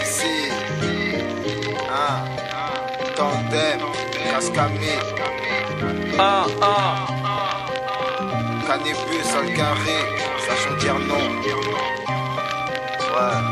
si. Tandem, Cascamé. Canibus, Alcarré, sachant dire non. Ouais.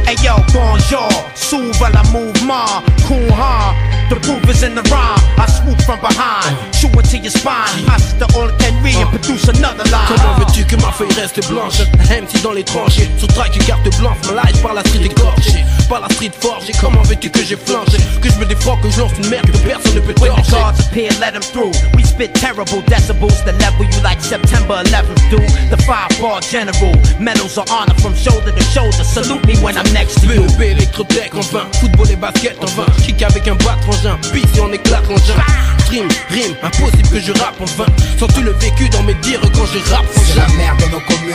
Hey yo, bonjour, s'ouvre le mouvement, cool, huh? The proof is in the rhyme, I swoop from behind, shoot into your spine, pass the all can read and produce another line. Comment veux-tu que ma feuille reste blanche? Empty dans les tranchées, sur track une carte blanche, ma life par la street égorgée, par la street forgée. Comment veux-tu que j'ai flanché? Que je me défends, que je lance une merde que personne ne peut When the torcher. cards appear, let them through. We spit terrible decibels, the level you like September 11th do. The 5-bar general, medals of honor from shoulder to shoulder. Salute me when I'm next to you. BOB, électrotech en vain, football et basket en vain. Kick avec un bat frangin, pisse et on éclate l'engin. Stream, rime, impossible que je rappe en vain. Sens-tu le vécu dans mes dires quand je rappe? C'est la merde dans nos communes.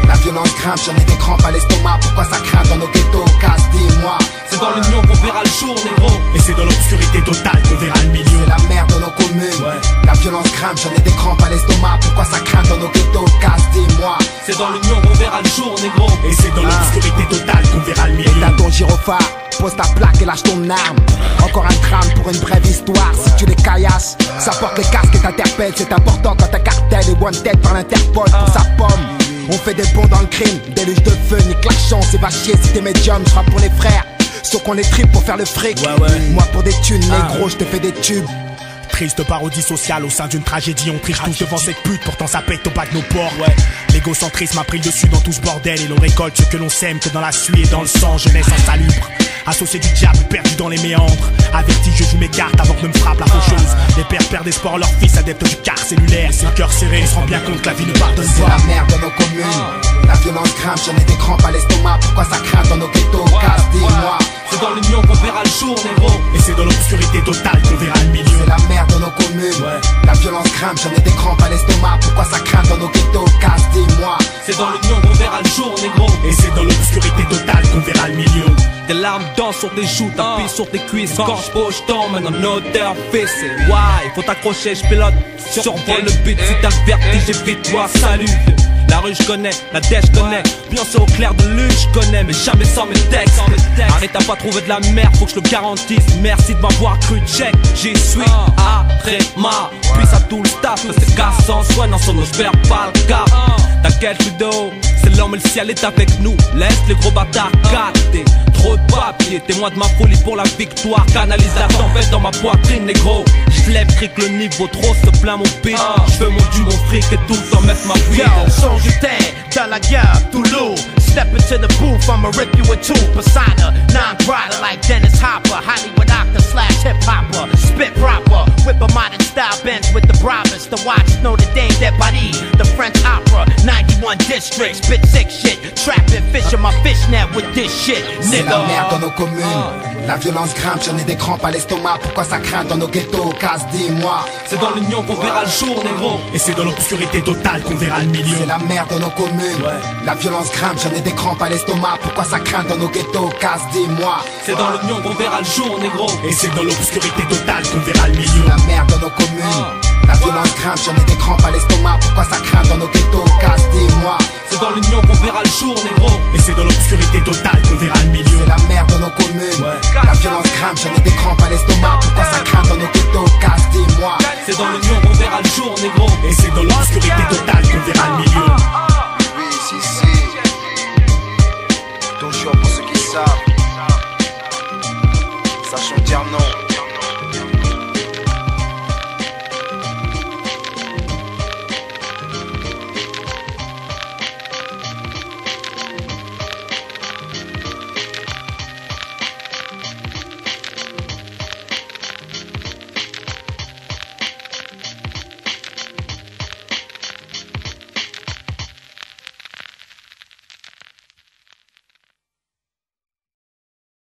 La violence grimpe, j'en ai des crampes à l'estomac. Pourquoi ça craint dans nos ghettos? Casse, dis-moi. C'est dans l'union qu'on verra le jour, négro. Et c'est dans l'obscurité totale qu'on verra le milieu. C'est la merde dans nos communes. La violence grimpe, j'en ai des crampes à l'estomac. Pourquoi ça craint dans nos ghettos? Casse, dis-moi. C'est dans l'union qu'on verra le jour, négro. Et c'est dans l'obscurité totale qu'on verra le milieu. Éteins ton gyrophare, pose ta plaque et lâche ton arme. Encore un drame pour une brève histoire. Si tu les caillasses, ça porte les casques et t'interpelle. C'est important quand un cartel est wanted par l'Interpol pour sa pomme. On fait des bons dans le crime, déluge de feu, nique la chance, c'est va chier si t'es médium, je rappe pour les frères. Sauf qu'on les tripe pour faire le fric. Moi pour des thunes, négro, je te fais des tubes. Triste parodie sociale au sein d'une tragédie. On triche tous devant cette pute, pourtant ça pète au bas de nos ports. L'égocentrisme a pris le dessus dans tout ce bordel. Et l'on récolte ce que l'on sème, que dans la suie et dans le sang, jeunesse insalubre. Associé du diable, perdu dans les méandres. Averti, je joue mes cartes avant que ne me frappe la faucheuse. Les pères perdent espoir, leurs fils adeptes du quart cellulaire. C'est le cœur serré, on se rend bien compte que la vie ne pardonne C'est pas. la merde dans nos communes. La violence grimpe, j'en ai des crampes à l'estomac. Pourquoi ça craint dans nos ghettos? Casse, dis-moi. C'est dans l'union qu'on verra le jour, négro. Et c'est dans l'obscurité totale qu'on verra le milieu. C'est la merde dans nos communes. La violence grimpe, j'en ai des crampes à l'estomac. Pourquoi ça craint dans nos ghettos? Casse, dis-moi. C'est dans l'union qu'on verra le jour, négro. Et c'est dans l'obscurité totale qu'on verra le milieu. Des larmes dansent sur tes joues, t'appuies sur tes cuisses. Quand je pose, je t'emmène en odeur fils. Et ouais, faut t'accrocher, je pilote. Survole le but, si t'as le vertige, évite-toi, salut. La rue je connais, la dèche je connais. Bien sûr au clair de lune je connais, mais jamais sans mes textes. Arrête à pas trouver de la merde, faut que je le garantisse. Merci de m'avoir cru, check, j'y suis après ma. Puis à tout le staff, c'est casse en soi, non solo je perds pas le cap. T'inquiète Ludo, c'est l'homme et le ciel est avec nous. Laisse les gros bâtards capter. Trop de papier, témoin de ma folie pour la victoire. Canalise la tempête dans ma poitrine, négro. J'lève, cric le niveau trop, se plaint mon beat. J'veux mon dû, mon fric et tout le temps mettre ma weed. Change dans la guerre, Toulouse. Step into the booth, I'ma rip you in two. Persona, non-rider like Dennis Hopper. Hollywood actor slash hip-hopper. Spit proper, whip a modern style bench with the bravest. The watch Notre Dame de Paris. The French opera, 91 districts. Spit sick shit, trapping fish in my fishnet with this shit, C'est nigga. la merde dans nos communes. La violence grimpe, j'en ai des crampes à l'estomac. Pourquoi ça craint dans nos ghettos? Casse, dis-moi. C'est dans l'union qu'on verra le jour, négro. Et c'est dans l'obscurité totale qu'on verra le milieu. C'est la merde dans nos communes. La violence grimpe, j'en ai des crampes à l'estomac. Pourquoi ça craint dans nos ghettos? Casse, dis-moi. C'est dans l'union qu'on verra le jour, négro. Et c'est dans l'obscurité totale qu'on verra le milieu. C'est la merde dans nos communes. La violence grimpe, j'en ai des crampes à l'estomac. Pourquoi ça craint dans nos ghettos? Casse, dis-moi. C'est dans l'union qu'on verra le jour, négro. Et c'est dans l'obscurité totale qu'on verra le milieu. C'est la merde dans nos communes. La violence grimpe, j'en ai des crampes à l'estomac. Pourquoi ça craint dans nos ghettos? Casse, dis-moi. C'est dans l'union qu'on verra le jour, négro. Et c'est dans l'obscurité totale qu'on verra le milieu. Oui, si. Toujours pour ceux qui savent. Sachant dire non.